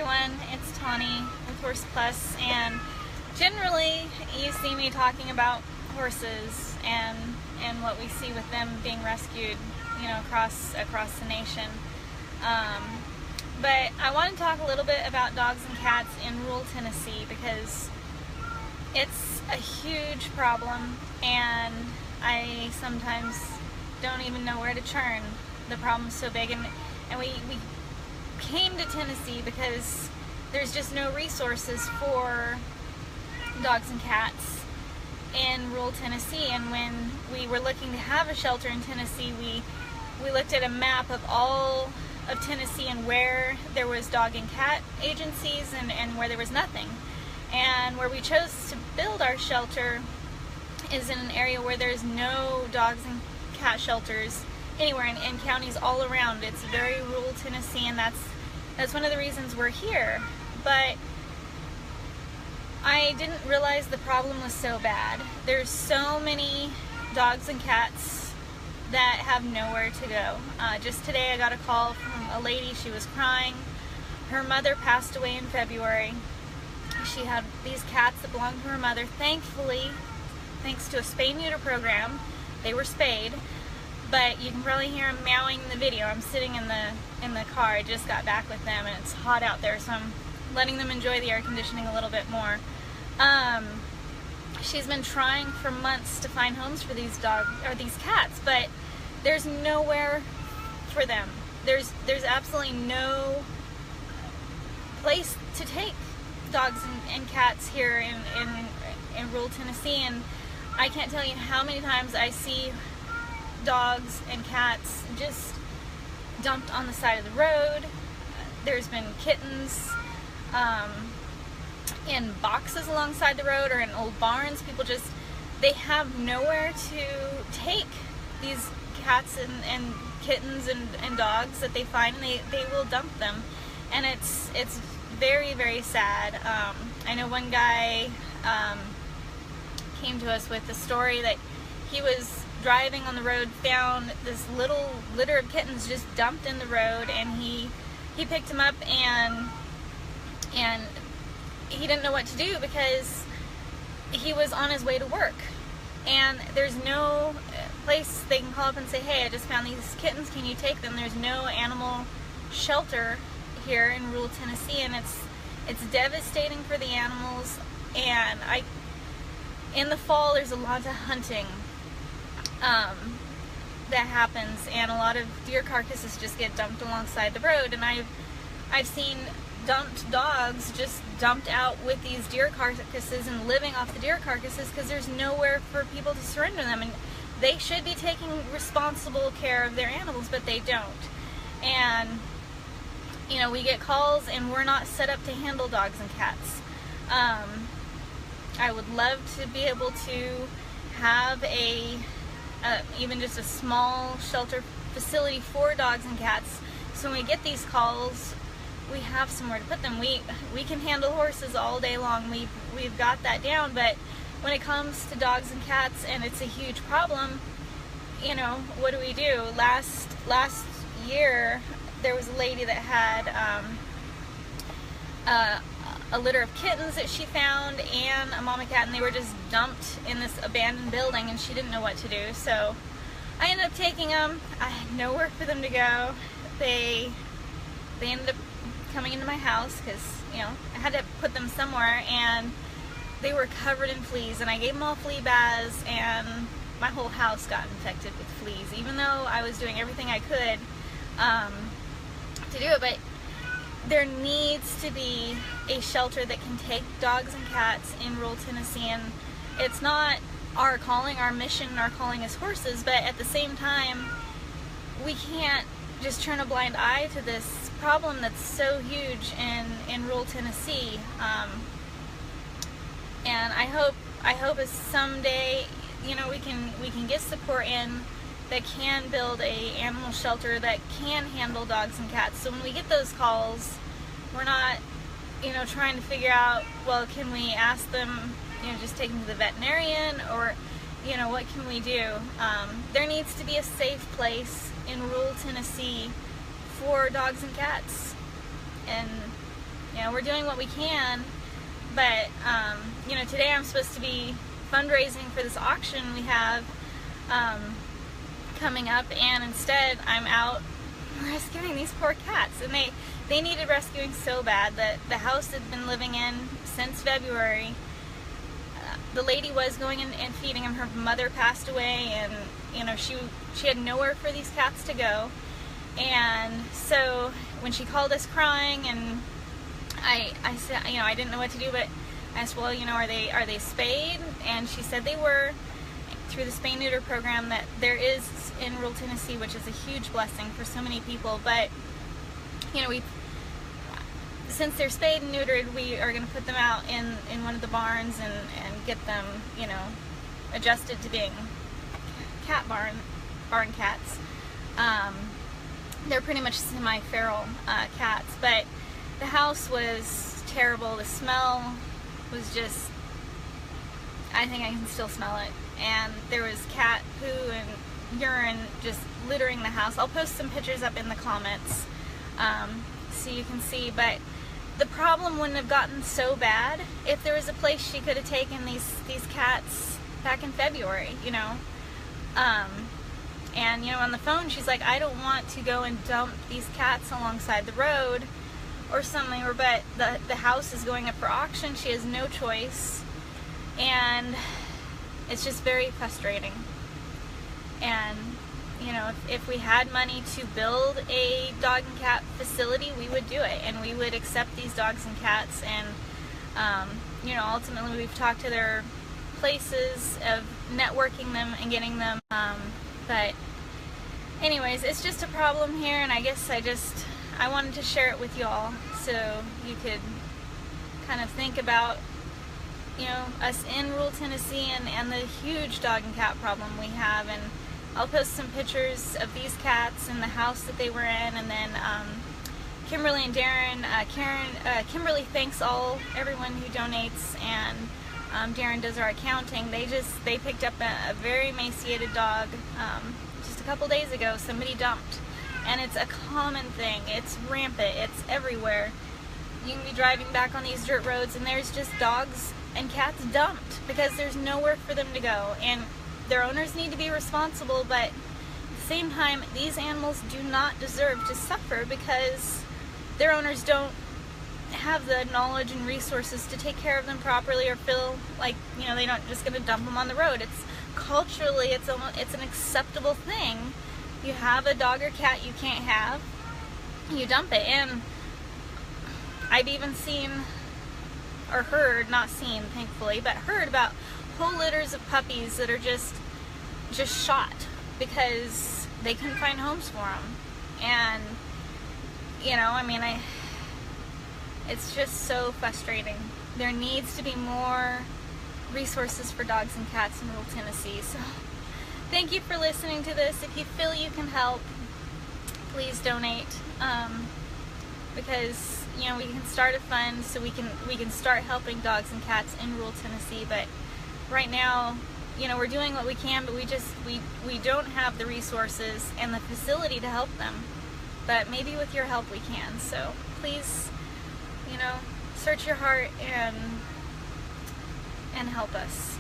everyone, it's Tawny with Horse Plus, and generally you see me talking about horses and what we see with them being rescued, you know, across the nation. But I want to talk a little bit about dogs and cats in rural Tennessee because it's a huge problem, and I sometimes don't even know where to turn. The problem's so big, and we came to Tennessee because there's just no resources for dogs and cats in rural Tennessee. And when we were looking to have a shelter in Tennessee, we looked at a map of all of Tennessee and where there was dog and cat agencies and where there was nothing. And where we chose to build our shelter is in an area where there's no dogs and cat shelters anywhere in counties all around. It's very rural Tennessee, and that's one of the reasons we're here. But I didn't realize the problem was so bad. There's so many dogs and cats that have nowhere to go. Just today I got a call from a lady. She was crying. Her mother passed away in February. She had these cats that belonged to her mother. Thankfully, thanks to a spay-neuter program, they were spayed. But you can probably hear them meowing in the video. I'm sitting in the car. I just got back with them, and it's hot out there, so I'm letting them enjoy the air conditioning a little bit more. She's been trying for months to find homes for these cats, but there's nowhere for them. There's absolutely no place to take dogs and cats here in rural Tennessee, and I can't tell you how many times I see dogs and cats just dumped on the side of the road. There's been kittens in boxes alongside the road or in old barns. People they have nowhere to take these cats and kittens and dogs that they find, and they will dump them. And it's very, very sad. I know one guy came to us with the story that he was driving on the road, found this little litter of kittens just dumped in the road, and he picked them up, and he didn't know what to do because he was on his way to work, and there's no place they can call up and say, hey, I just found these kittens, can you take them? There's no animal shelter here in rural Tennessee, and it's devastating for the animals. And in the fall there's a lot of hunting that happens, and a lot of deer carcasses just get dumped alongside the road, and I've seen dumped dogs just dumped out with these deer carcasses and living off the deer carcasses because there's nowhere for people to surrender them, and they should be taking responsible care of their animals, but they don't. And you know, we get calls and we're not set up to handle dogs and cats. I would love to be able to have even just a small shelter facility for dogs and cats, so when we get these calls we have somewhere to put them. We can handle horses all day long, we've got that down, but when it comes to dogs and cats and it's a huge problem, you know, what do we do? Last year there was a lady that had a litter of kittens that she found and a mama cat, and they were just dumped in this abandoned building, and she didn't know what to do. So I ended up taking them. I had nowhere for them to go. They ended up coming into my house because, you know, I had to put them somewhere, and they were covered in fleas, and I gave them all flea baths, and my whole house got infected with fleas, even though I was doing everything I could to do it. But there needs to be a shelter that can take dogs and cats in rural Tennessee, and it's not our calling, our mission, our calling as horses, but at the same time we can't just turn a blind eye to this problem that's so huge in rural Tennessee. And I hope as someday, you know, we can get support in that can build a animal shelter that can handle dogs and cats. So when we get those calls, we're not, you know, trying to figure out, well, can we ask them, you know, just take them to the veterinarian, or, you know, what can we do? There needs to be a safe place in rural Tennessee for dogs and cats. And You know, we're doing what we can, but you know, today I'm supposed to be fundraising for this auction we have coming up, and instead I'm out rescuing these poor cats, and they needed rescuing so bad that the house had been living in since February. The lady was going in and feeding them. Her mother passed away, and you know, she had nowhere for these cats to go. And so when she called us crying, and I said, you know, I didn't know what to do, but I asked, well, you know, are they spayed? And she said they were, through the spay neuter program that there is in rural Tennessee, which is a huge blessing for so many people. But you know, since they're spayed and neutered, we are going to put them out in one of the barns and get them, you know, adjusted to being barn cats. They're pretty much semi-feral cats, but the house was terrible. The smell was just, I think I can still smell it. And there was cat poo and urine just littering the house. I'll post some pictures up in the comments so you can see, but the problem wouldn't have gotten so bad if there was a place she could have taken these cats back in February, you know. And you know, on the phone she's like, I don't want to go and dump these cats alongside the road or something, but the house is going up for auction. She has no choice, and it's just very frustrating. And you know, if we had money to build a dog and cat facility, we would do it, and we would accept these dogs and cats. And you know, ultimately we've talked to their places of networking them and getting them, but anyways, it's just a problem here, and I guess I wanted to share it with y'all so you could kind of think about, you know, us in rural Tennessee and the huge dog and cat problem we have. And I'll post some pictures of these cats and the house that they were in, and then Kimberly and Darren, Kimberly thanks everyone who donates, and Darren does our accounting. They picked up a very emaciated dog just a couple days ago. Somebody dumped, and it's a common thing. It's rampant. It's everywhere. You can be driving back on these dirt roads, and there's just dogs and cats dumped because there's nowhere for them to go. And their owners need to be responsible, but at the same time, these animals do not deserve to suffer because their owners don't have the knowledge and resources to take care of them properly, or feel like, you know, they're not just going to dump them on the road. It's culturally, it's an acceptable thing. You have a dog or cat you can't have, you dump it. And I've even seen, or heard, not seen thankfully, but heard about whole litters of puppies that are just shot because they couldn't find homes for them. And you know, I mean, it's just so frustrating. There needs to be more resources for dogs and cats in rural Tennessee. So thank you for listening to this. If you feel you can help, please donate, because you know, we can start a fund so we can start helping dogs and cats in rural Tennessee. But right now, you know, we're doing what we can, but we don't have the resources and the facility to help them. But maybe with your help we can. So please, you know, search your heart and help us.